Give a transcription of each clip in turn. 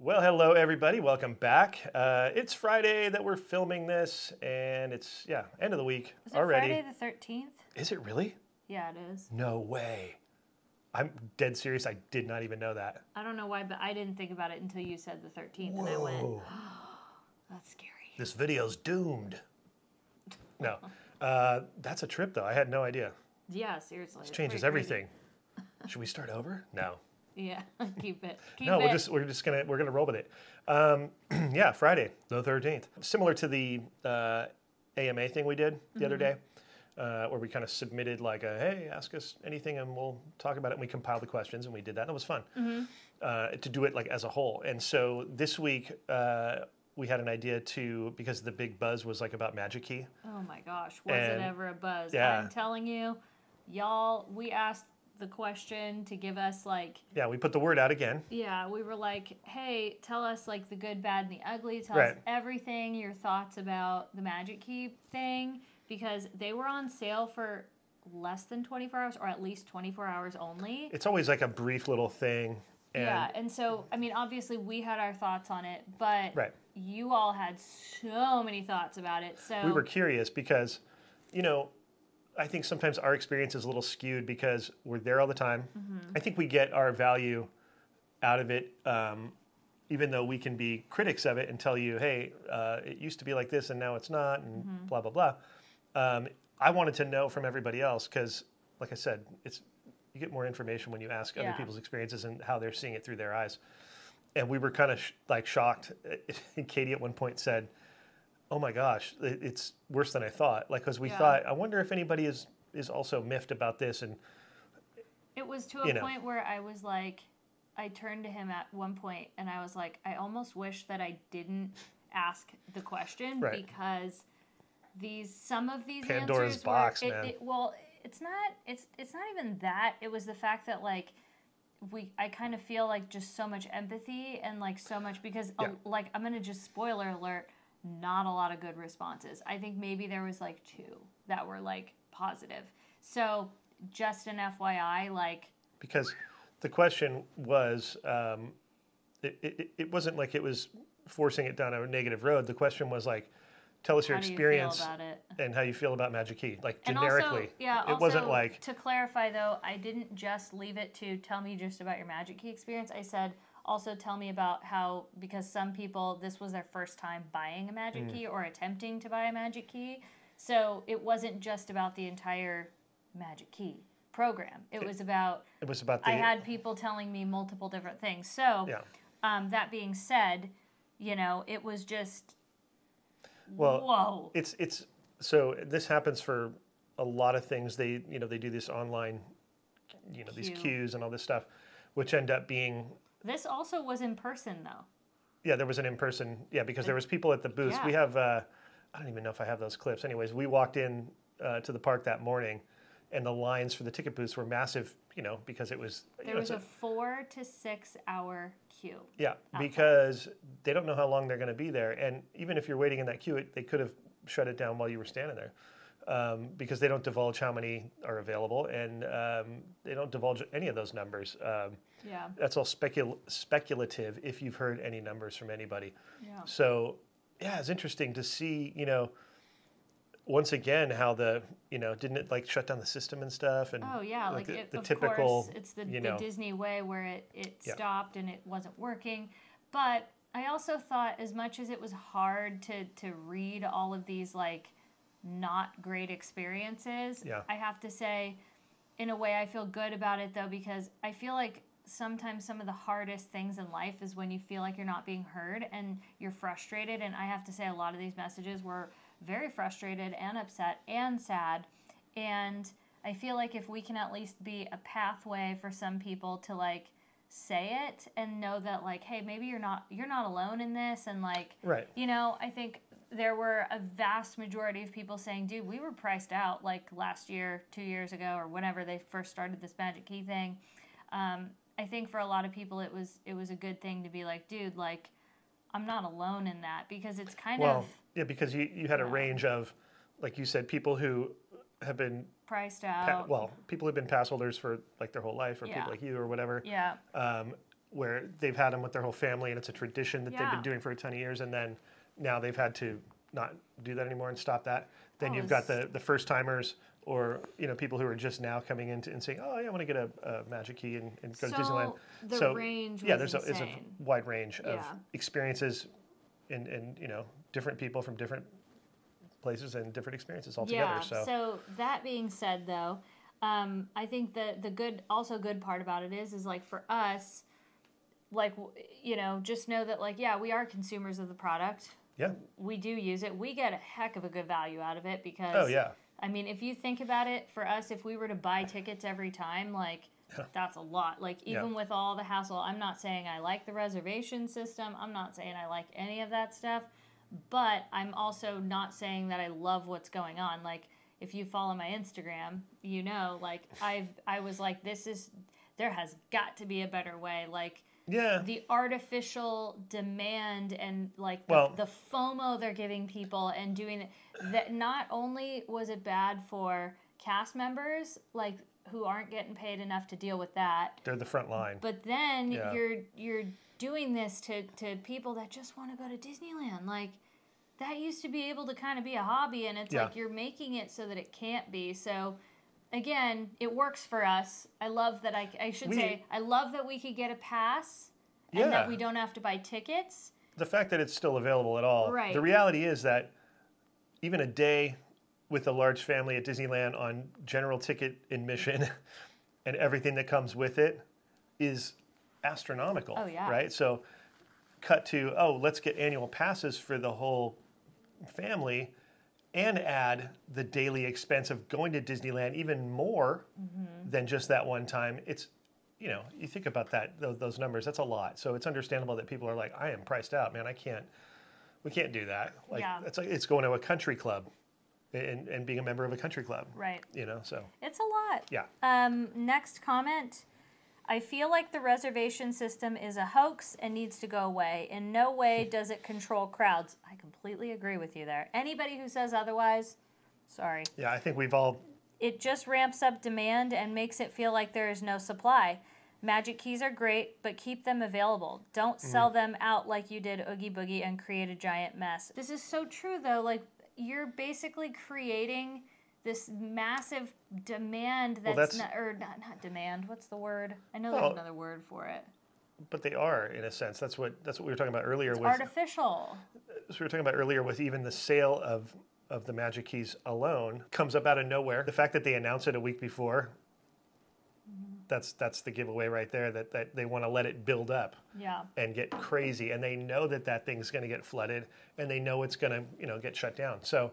Well, hello everybody. Welcome back. It's Friday that we're filming this, and it's end of the week Is it already. Friday the 13th? Is it really? Yeah, it is. No way. I'm dead serious. I did not even know that. I don't know why, but I didn't think about it until you said the 13th, Whoa. and I went, oh, that's scary. This video's doomed. No, that's a trip though. I had no idea. Yeah, seriously. This changes everything. Should we start over? No. Yeah, keep it. No, we're gonna roll with it. Yeah, Friday the 13th. Similar to the AMA thing we did the other day, where we kind of submitted like a, hey, ask us anything and we'll talk about it. And we compiled the questions and we did that. And it was fun to do it like as a whole. And so this week we had an idea because the big buzz was like about Magic Key. Oh my gosh, was it ever a buzz? Yeah. I'm telling you, y'all, we asked the question to give us like... Yeah, we put the word out again. Yeah, we were like, hey, tell us like the good, bad, and the ugly. Tell us everything, your thoughts about the Magic Key thing, because they were on sale for less than 24 hours, or at least 24 hours only. It's always like a brief little thing. And so, I mean, obviously we had our thoughts on it, but you all had so many thoughts about it. So we were curious because, you know, I think sometimes our experience is a little skewed because we're there all the time. I think we get our value out of it, even though we can be critics of it and tell you, hey, it used to be like this and now it's not, and blah, blah, blah. I wanted to know from everybody else because, like I said, you get more information when you ask other people's experiences and how they're seeing it through their eyes. And we were kind of like shocked. Katie at one point said, oh my gosh, it's worse than I thought. Like, because we thought, I wonder if anybody is also miffed about this. And it was to a point where I was like, I turned to him at one point and I was like, I almost wish that I didn't ask the question because some of these Pandora's answers box, were, man. Well, it's not even that. It was the fact that like, I kind of feel like just so much empathy and like so much because like, I'm going to just spoiler alert, not a lot of good responses. I think maybe there was like 2 that were like positive. So just an FYI, like... Because the question was, it wasn't like it was forcing it down a negative road. The question was like, tell us your experience and how you feel about Magic Key, like generically. Also, it wasn't like... To clarify though, I didn't just leave it to tell me just about your Magic Key experience. I said... Also tell me about how, because some people, this was their first time buying a Magic Key or attempting to buy a Magic Key. So it wasn't just about the entire Magic Key program. It was about I had people telling me multiple different things. So that being said, you know, it was just, whoa. So this happens for a lot of things. They do this online, these queues and all this stuff, which end up being... This also was in person, though. Yeah, there was an in-person, because there was people at the booths. We have, I don't even know if I have those clips. Anyways, we walked in to the park that morning, and the lines for the ticket booths were massive, because it was... There was a 4 to 6 hour queue. Yeah, because they don't know how long they're going to be there. And even if you're waiting in that queue, they could have shut it down while you were standing there. Because they don't divulge how many are available, and they don't divulge any of those numbers. That's all speculative if you've heard any numbers from anybody. So, it's interesting to see, once again, how didn't it like shut down the system and stuff? And like the typical, course, it's the Disney way where it stopped and it wasn't working. But I also thought, as much as it was hard to read all of these like not great experiences, I have to say, in a way, I feel good about it though, because I feel like sometimes some of the hardest things in life is when you feel like you're not being heard and you're frustrated. And I have to say, a lot of these messages were very frustrated and upset and sad. And I feel like if we can at least be a pathway for some people to like say it and know that like, hey, maybe you're not alone in this, and like, I think there were a vast majority of people saying, dude, we were priced out like last year, 2 years ago, or whenever they first started this Magic Key thing. I think for a lot of people it was a good thing to be like, dude, like, I'm not alone in that, because it's kind of... Yeah, because you had a range of, like you said, people who have been... Priced out. People who've been pass holders for like their whole life, or people like you or whatever. Yeah. where they've had them with their whole family and it's a tradition that they've been doing for a ton of years, and then now they've had to not do that anymore and stop that. Then you've got the first timers, or people who are just now coming in and saying, oh yeah, I want to get a Magic Key and go to Disneyland. The range was it's a wide range of experiences and different people from different places and different experiences altogether. Yeah. So that being said, though, I think the good part about it is like for us, like just know that like we are consumers of the product. Yeah. We do use it. We get a heck of a good value out of it because I mean, if you think about it, for us, if we were to buy tickets every time, like that's a lot. Like even with all the hassle, I'm not saying I like the reservation system. I'm not saying I like any of that stuff. But I'm also not saying that I love what's going on. Like, if you follow my Instagram, like, I was like, there has got to be a better way. Like, the artificial demand and, like, the FOMO they're giving people and doing that. Not only was it bad for cast members, like, who aren't getting paid enough to deal with that. They're the front line. But then you're doing this to people that just want to go to Disneyland. Like, that used to be able to kind of be a hobby, and it's like you're making it so that it can't be. So, again, it works for us. I love that I love that we could get a pass and that we don't have to buy tickets. The fact that it's still available at all. Right. The reality is that even a day with a large family at Disneyland on general ticket admission and everything that comes with it is astronomical. Oh, yeah. Right? So cut to, let's get annual passes for the whole family and add the daily expense of going to Disneyland even more than just that one time. It's, you think about that, those numbers, that's a lot. So it's understandable that people are like, I am priced out, man. We can't do that. Like, it's going to a country club and being a member of a country club. Right. So. It's a lot. Yeah. Next comment. I feel like the reservation system is a hoax and needs to go away. In no way does it control crowds. I completely agree with you there. Anybody who says otherwise, sorry. Yeah, I think we've all... It just ramps up demand and makes it feel like there is no supply. Magic Keys are great, but keep them available. Don't sell them out like you did Oogie Boogie and create a giant mess. This is so true, though. Like, you're basically creating this massive demand that's not demand. What's the word? I know there's another word for it. But they are, in a sense. That's what we were talking about earlier. It's artificial. So we were talking about earlier with even the sale of the Magic Keys alone comes up out of nowhere. The fact that they announce it a week before, that's the giveaway right there, that they want to let it build up and get crazy. And they know that thing's going to get flooded, and they know it's going to get shut down. So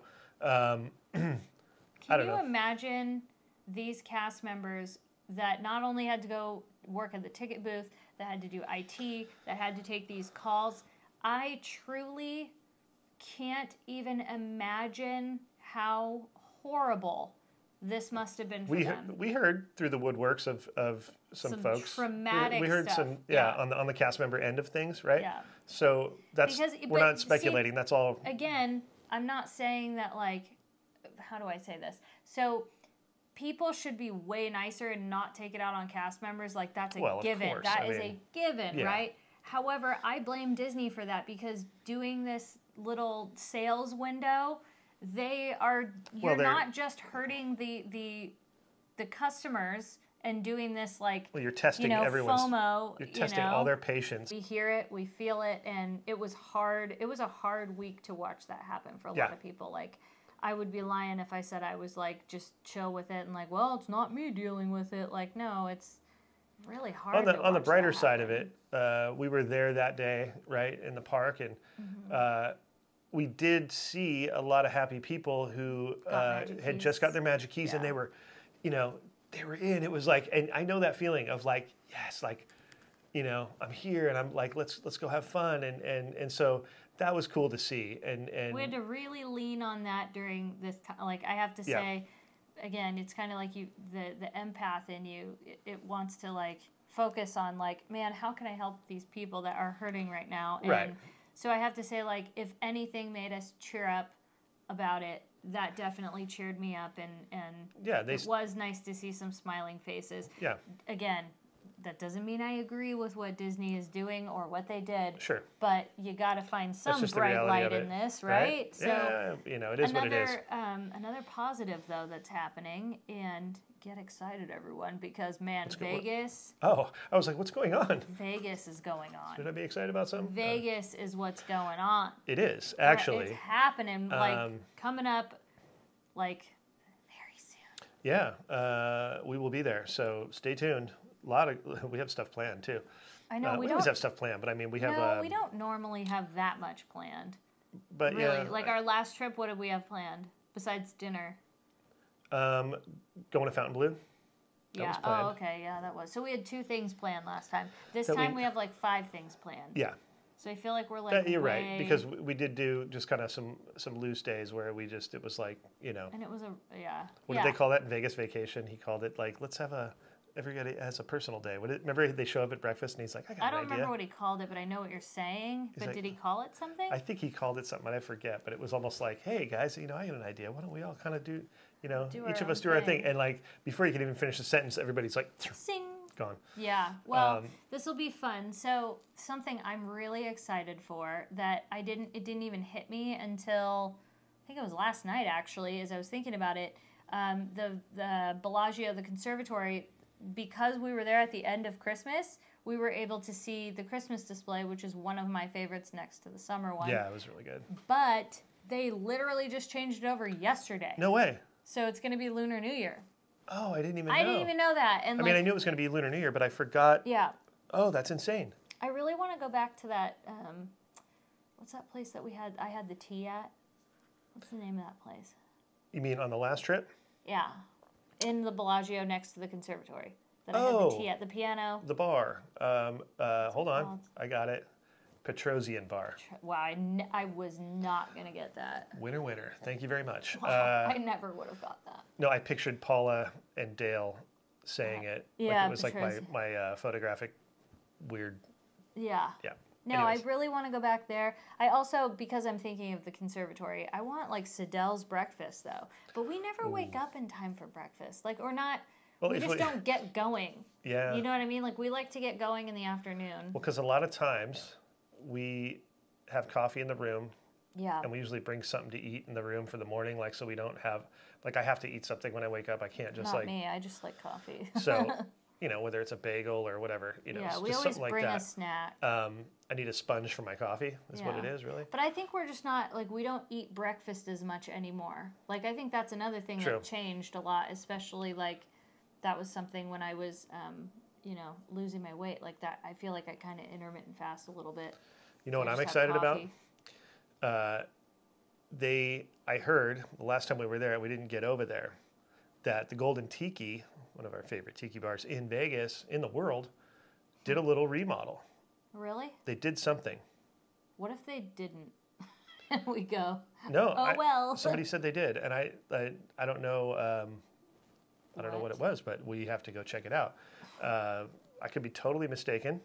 Can you imagine these cast members that not only had to go work at the ticket booth, that had to do IT, that had to take these calls? I truly can't even imagine how horrible this must have been for them. We heard through the woodworks of some folks. Traumatic we heard stuff. On the cast member end of things, right? Yeah. So we're not speculating. That's all. Again, I'm not saying that, like, how do I say this? So people should be way nicer and not take it out on cast members. Like, that's a given. That is a given, right? However, I blame Disney for that, because doing this little sales window, you're not just hurting the customers and doing this, like, you're testing everyone's FOMO. You're testing all their patience. We hear it, we feel it, and it was hard. It was a hard week to watch that happen for a lot of people. Like, I would be lying if I said I was, like, just chill with it and, like, well, it's not me dealing with it. Like, no, it's really hard. On the brighter side of it, we were there that day, right, in the park, and we did see a lot of happy people who had just got their Magic Keys, and they were, they were in. It was like, and I know that feeling of, like, yes, like, I'm here, and I'm like, let's go have fun, and so that was cool to see. And we had to really lean on that during this time. Like, I have to say, again, it's kind of like the empath in you. It wants to, like, focus on, like, man, how can I help these people that are hurting right now? And so I have to say, like, if anything made us cheer up about it, that definitely cheered me up, and it was nice to see some smiling faces. Yeah. Again, that doesn't mean I agree with what Disney is doing or what they did. Sure. But you got to find some just the bright reality light of it, in this, right? right? So Yeah, you know, it is what it is. Another positive, though, that's happening, and get excited, everyone, because, man, Vegas... Oh, I was like, what's going on? Vegas is going on. Should I be excited about something? Vegas is what's going on. It is, actually. It's happening, like, coming up, like, very soon. Yeah, we will be there, so stay tuned. We have stuff planned, too. I know, we always have stuff planned, but I mean, we have... No, we don't normally have that much planned. But really, yeah, like our last trip, what did we have planned besides dinner? going to Fontainebleau. Yeah. Oh, okay. Yeah, that was. So we had 2 things planned last time. This time we have like 5 things planned. Yeah. So I feel like we're like you're right, because we did do just kind of some loose days where it was like, you know. And it was What did they call that in Vegas Vacation? He called it like, let's have everybody has a personal day. Remember they show up at breakfast and he's like, I don't remember what he called it, but I know what you're saying. But did he call it something? I think he called it something, I forget. But it was almost like, hey guys, I got an idea. Why don't we all kind of do, each of us do our thing. And like before you can even finish the sentence, everybody's like, sing. Gone. Yeah. Well, this will be fun. So something I'm really excited for that it didn't even hit me until I think it was last night actually, as I was thinking about it. The Bellagio, the conservatory, because we were there at the end of Christmas, we were able to see the Christmas display, which is one of my favorites next to the summer one. Yeah, it was really good. But they literally just changed it over yesterday. No way. So it's going to be Lunar New Year. Oh, I didn't even know. I didn't even know that. And I knew it was going to be Lunar New Year, but I forgot. Yeah. Oh, that's insane. I really want to go back to that, what's that place that I had the tea at? What's the name of that place? You mean on the last trip? Yeah. In the Bellagio next to the conservatory. That I had the tea at, the piano. The bar. Hold on. I got it. Petrosian Bar. Wow, I was not going to get that. Winner. Thank you very much. Wow, I never would have got that. No, I pictured Paula and Dale saying it. Yeah, like it was like my photographic weird. Yeah. Yeah. No, anyways. I really want to go back there. I also, because I'm thinking of the conservatory, I want like Siddell's breakfast though. But we never wake up in time for breakfast. Like, or not, we just don't get going. Yeah. You know what I mean? Like, we like to get going in the afternoon. Well, because a lot of times we have coffee in the room. Yeah. And we usually bring something to eat in the room for the morning, like so we don't have, like I have to eat something when I wake up. I can't just Not me, I just like coffee. So, whether it's a bagel or whatever, yeah, it's we just always something bring like that. A snack. I need a sponge for my coffee, is what it is, really. But I think we're just not, like, we don't eat breakfast as much anymore. Like, I think that's another thing that changed a lot, especially, like, that was something when I was, losing my weight. Like, that, I feel like I kind of intermittent fast a little bit. You know what I'm excited about? I heard the last time we were there, we didn't get over there, that the Golden Tiki, one of our favorite tiki bars in Vegas, in the world, did a little remodel. Really? They did something. What if they didn't? And we go, no. Well. Somebody said they did, and I don't know. I don't know what it was, but we have to go check it out. I could be totally mistaken.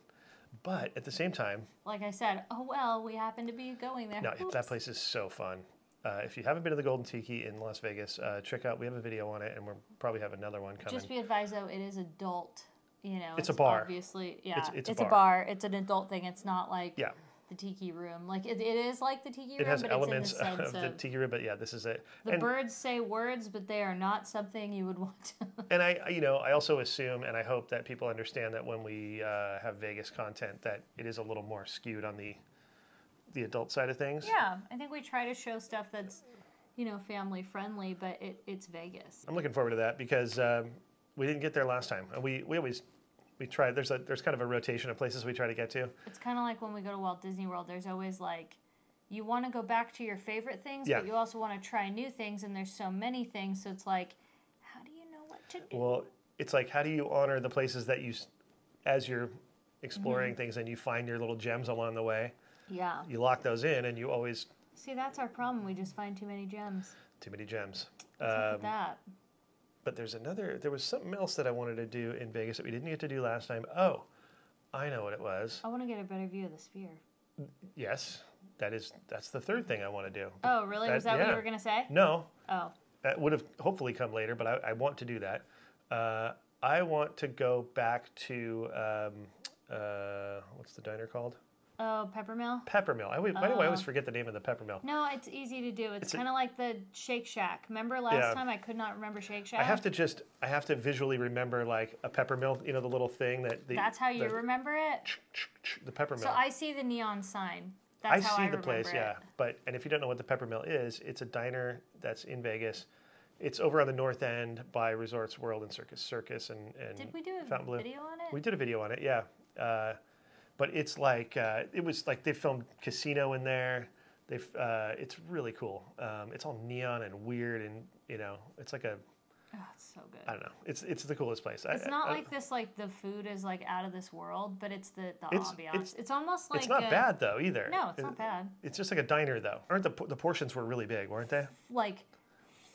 But at the same time... Like I said, we happen to be going there. No, that place is so fun. If you haven't been to the Golden Tiki in Las Vegas, check out, we have a video on it, and we'll probably have another one coming. Just be advised, though, it is adult, It's a bar. Obviously, yeah. It's a bar. It's an adult thing. It's not like the Tiki Room. Like, it is like the Tiki Room, it has but elements it's in the sense of the Tiki Room, but yeah, this is it. The birds say words, but they are not something you would want to... And I also assume, and I hope that people understand that when we have Vegas content, that it is a little more skewed on the adult side of things. Yeah, I think we try to show stuff that's, family friendly, but it's Vegas. I'm looking forward to that because we didn't get there last time. We try. There's kind of a rotation of places we try to get to. It's kind of like when we go to Walt Disney World. There's always like, you want to go back to your favorite things, but you also want to try new things, and there's so many things. So it's like, how do you know what to do? Well, it's like, how do you honor the places that as you're exploring things, and you find your little gems along the way? Yeah. You lock those in, and you always... See, that's our problem. We just find too many gems. Too many gems. What's up with that? But there was something else that I wanted to do in Vegas that we didn't get to do last time. Oh, I know what it was. I want to get a better view of the Sphere. Yes, that's the third thing I want to do. Oh, really? Was that what you were going to say? No. Oh. That would have hopefully come later, but I want to do that. I want to go back to what's the diner called? Oh, Peppermill? Peppermill. Why do I always forget the name of the Peppermill? No, it's easy to do. It's kind of like the Shake Shack. Remember last time I could not remember Shake Shack? I have to visually remember like a Peppermill, the little thing that... That's how you remember it? The Peppermill. So I see the neon sign. I see the place, yeah. And if you don't know what the Peppermill is, it's a diner that's in Vegas. It's over on the north end by Resorts World and Circus and Did we do a video on it? We did a video on it, yeah. But it's like it was like they filmed Casino in there. It's really cool. It's all neon and weird, and it's like a... Oh, it's so good. I don't know. It's the coolest place. It's not like this. Like the food is like out of this world, but it's the ambiance. It's almost like it's not bad though either. No, it's not bad. It's just like a diner though. Aren't the portions were really big, weren't they? Like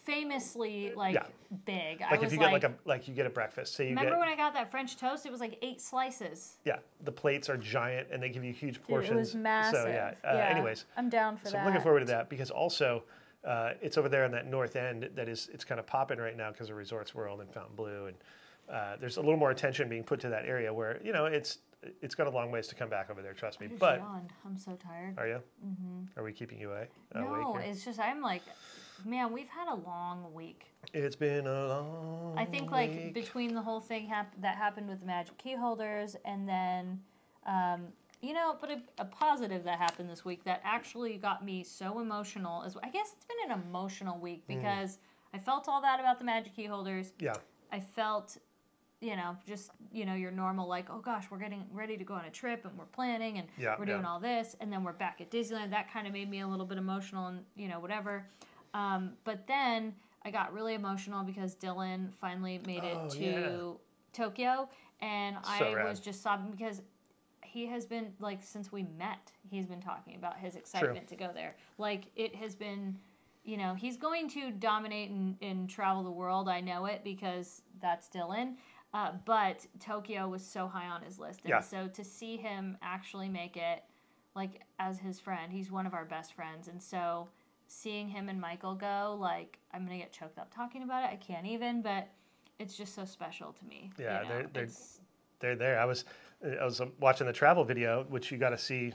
famously big. Like if you get you get a breakfast. So remember when I got that French toast? It was like 8 slices. Yeah, the plates are giant and they give you huge portions. Dude, it was massive. So yeah. Anyways, I'm down for that. So I'm looking forward to that because also. It's over there on that north end it's kind of popping right now because of Resorts World and Fontainebleau, and there's a little more attention being put to that area where it's got a long ways to come back over there. Trust me. But yawned. I'm so tired. Are you? Mm-hmm. Are we keeping you awake? No, it's just I'm like, man, we've had a long week. It's been a long. I think like between the whole thing that happened with the magic key holders, and then. But a positive that happened this week that actually got me so emotional I guess it's been an emotional week because I felt all that about the magic key holders. Yeah. I felt, just, your normal like, oh gosh, we're getting ready to go on a trip and we're planning and we're doing all this and then we're back at Disneyland. That kind of made me a little bit emotional and, whatever. But then I got really emotional because Dylan finally made it to Tokyo and I was just sobbing because he has been, like, since we met, he's been talking about his excitement to go there. Like, it has been, he's going to dominate and travel the world. I know it because that's Dylan. But Tokyo was so high on his list. And so to see him actually make it, like, as his friend, he's one of our best friends. And so seeing him and Michael go, like, I'm going to get choked up talking about it. I can't even, but it's just so special to me. Yeah, they're there. I was watching the travel video, which you got to see.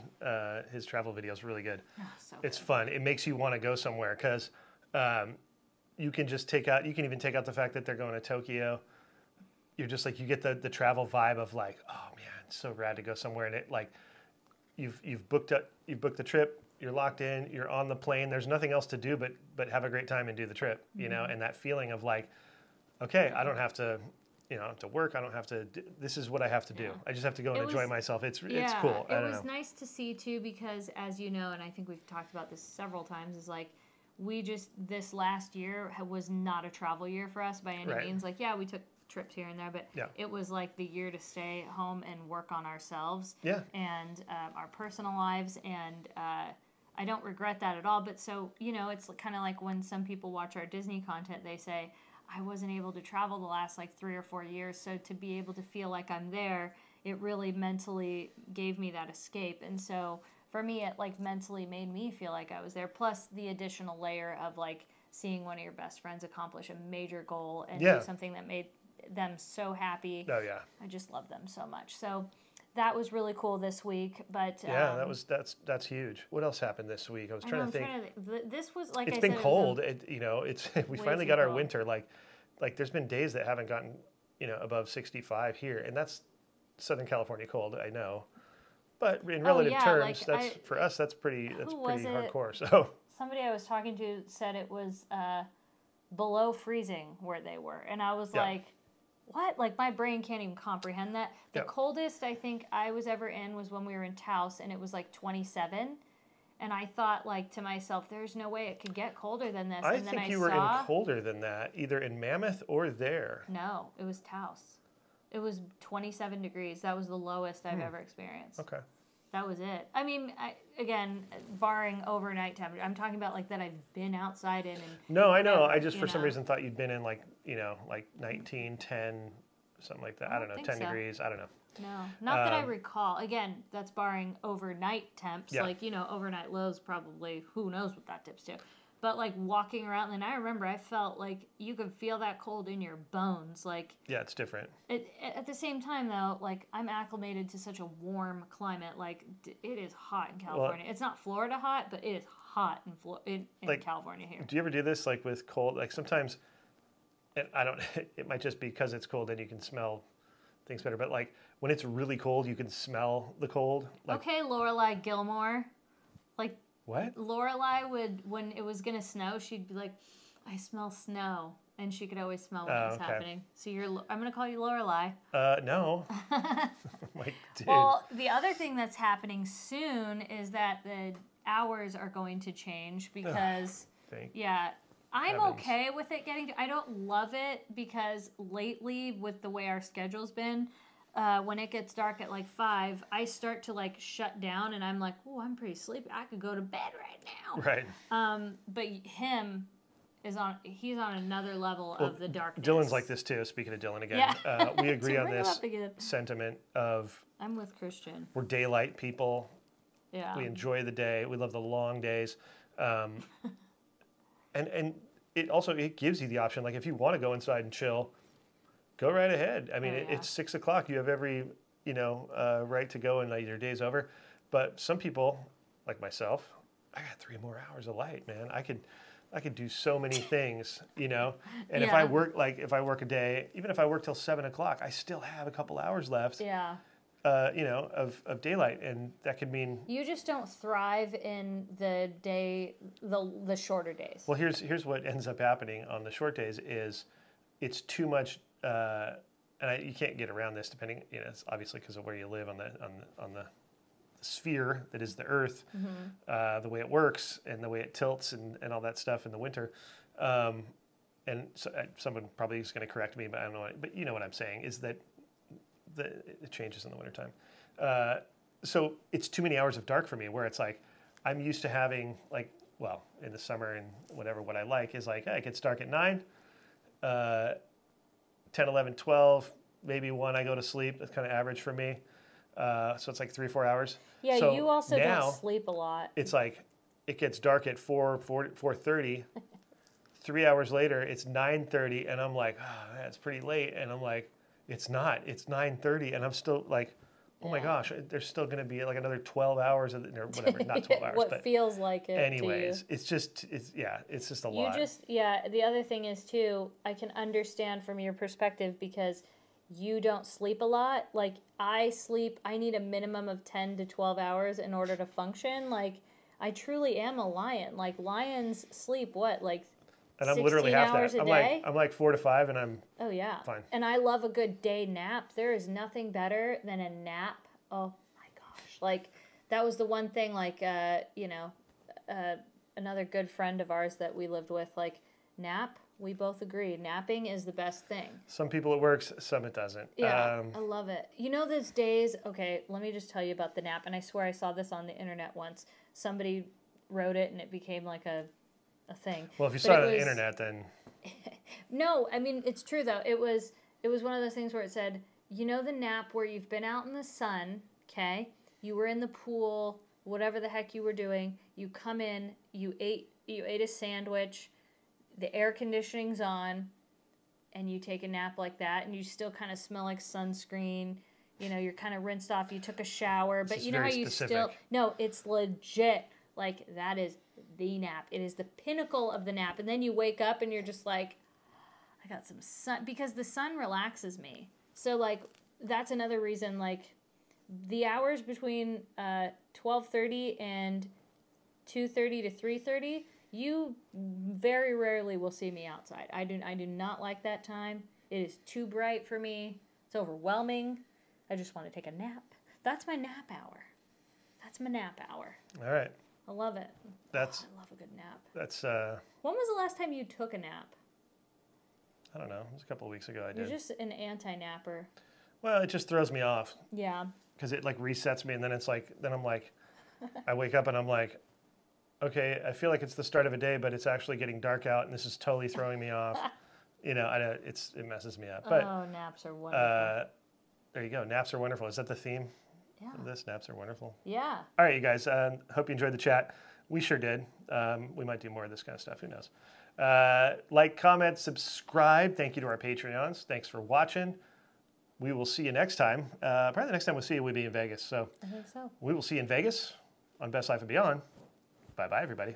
His travel video is really good. Oh, so it's fun. It makes you want to go somewhere because you can just take out. You can even take out the fact that they're going to Tokyo. You're just like you get the travel vibe of like, oh man, it's so rad to go somewhere, and it like you've booked the trip. You're locked in. You're on the plane. There's nothing else to do but have a great time and do the trip. And that feeling of like, okay, I don't have to. I don't have to work. I don't have to. This is what I have to do. I just have to go and enjoy myself. It's cool. It was nice to see too because, as you know, and I think we've talked about this several times, is like this last year was not a travel year for us by any means. Like, we took trips here and there, but it was like the year to stay home and work on ourselves and our personal lives. And I don't regret that at all. But so it's kind of like when some people watch our Disney content, they say. I wasn't able to travel the last like 3 or 4 years, so to be able to feel like I'm there, it really mentally gave me that escape. And so for me, it like mentally made me feel like I was there. Plus the additional layer of like seeing one of your best friends accomplish a major goal and do something that made them so happy. Oh yeah, I just love them so much. So that was really cool this week. But that's huge. What else happened this week? I was trying to think. This was like it's been cold. We finally got our winter. Like there's been days that haven't gotten above 65 here, and that's Southern California cold. I know, but in relative terms, for us that's pretty hardcore. So somebody I was talking to said it was below freezing where they were, and I was like. What? Like, my brain can't even comprehend that. The coldest I think I was ever in was when we were in Taos, and it was like 27. And I thought, like, to myself, there's no way it could get colder than this. I think you were in colder than that, either in Mammoth or there. No, it was Taos. It was 27 degrees. That was the lowest I've ever experienced. Okay. That was it. I mean, again, barring overnight temperature, I'm talking about like that I've been outside in. No, I know. I just for some reason thought you'd been in like 19, 10, something like that. I don't know, 10 degrees. I don't know. No, not that I recall. Again, that's barring overnight temps. Like overnight lows probably. Who knows what that dips to? But like walking around, and I remember I felt like you could feel that cold in your bones. Like, yeah, it's different. At the same time, though, like I'm acclimated to such a warm climate. Like it is hot in California. It's not Florida hot, but it is hot in like, California here. Do you ever do this like with cold? Like sometimes, and I don't. It might just be because it's cold and you can smell things better. But like when it's really cold, you can smell the cold. Like, okay, Lorelai Gilmore, like. What? Lorelai would, when it was going to snow, she'd be like, I smell snow. And she could always smell what was happening. So I'm going to call you Lorelai. No. Like, dude. Well, the other thing that's happening soon is that the hours are going to change because, I'm okay with it I don't love it because lately with the way our schedule's been, when it gets dark at like 5, I start to like shut down and I'm like, oh, I'm pretty sleepy. I could go to bed right now. Right. But he's on another level of the darkness. Dylan's like this too. Speaking of Dylan again, we agree on this sentiment of I'm with Christian. We're daylight people. Yeah. We enjoy the day. We love the long days. And it gives you the option. Like if you want to go inside and chill, go right ahead. I mean, it's 6 o'clock. You have every, right to go and your day's over. But some people, like myself, I got 3 more hours of light, man. I could do so many things, And if I work a day, even if I work till 7 o'clock, I still have a couple hours left. Yeah. Of daylight, and that could mean you just don't thrive in the day, the shorter days. Well, here's what ends up happening on the short days is it's too much. You can't get around this depending, it's obviously because of where you live on the sphere that is the Earth, the way it works and the way it tilts and all that stuff in the winter. And so someone probably is going to correct me, but I don't know. But you know what I'm saying is that it changes in the wintertime. So it's too many hours of dark for me where it's like I'm used to having in the summer and whatever, what I like is like, it gets dark at 9, 10, 11, 12, maybe 1 I go to sleep. That's kind of average for me. So it's like 3 or 4 hours. Yeah, so you also don't sleep a lot. It's like it gets dark at 4:30. 3 hours later, it's 9:30, and I'm like, that's pretty late. And I'm like, it's not. It's 9:30, and I'm still like, oh my gosh, there's still going to be like another 12 hours or whatever, not 12 hours. What feels like it. Anyways, to you. It's just a lot. The other thing is too, I can understand from your perspective because you don't sleep a lot. Like I need a minimum of 10 to 12 hours in order to function. Like I truly am a lion. Like lions sleep and I'm literally half hours that. A day? I'm like 4 to 5, and I'm fine. And I love a good day nap. There is nothing better than a nap. Oh my gosh! Like that was the one thing. Like another good friend of ours that we lived with. Like nap. We both agree. Napping is the best thing. Some people it works. Some it doesn't. Yeah, I love it. Those days. Okay, let me just tell you about the nap. And I swear I saw this on the internet once. Somebody wrote it, and it became like a thing. Well, if you saw it on the internet, then no, I mean it's true though. It was one of those things where it said, the nap where you've been out in the sun, okay? You were in the pool, whatever the heck you were doing. You come in, you ate a sandwich, the air conditioning's on, and you take a nap like that, and you still kind of smell like sunscreen. You're kind of rinsed off. You took a shower, but you know how you still it's legit. Like that is the nap. It is the pinnacle of the nap. And then you wake up and you're just like, I got some sun, because the sun relaxes me. So like that's another reason, like the hours between 12:30 and 2:30 to 3:30, you very rarely will see me outside. I do not like that time. It is too bright for me. It's overwhelming. I just want to take a nap. That's my nap hour. That's my nap hour. All right. I love it. I love a good nap. That's When was the last time you took a nap? I don't know. It was a couple of weeks ago I did. You're just an anti-napper. Well, it just throws me off. Yeah. Because it like resets me, and then I'm like, I wake up and I'm like, okay, I feel like it's the start of a day, but it's actually getting dark out, and this is totally throwing me off. It messes me up. But naps are wonderful. There you go. Naps are wonderful. Is that the theme of this? Naps are wonderful. Yeah. All right, you guys. Hope you enjoyed the chat. We sure did. We might do more of this kind of stuff. Who knows? Like, comment, subscribe. Thank you to our Patreons. Thanks for watching. We will see you next time. Probably the next time we'll see you will be in Vegas. So I think so. We will see you in Vegas on Best Life and Beyond. Bye-bye, everybody.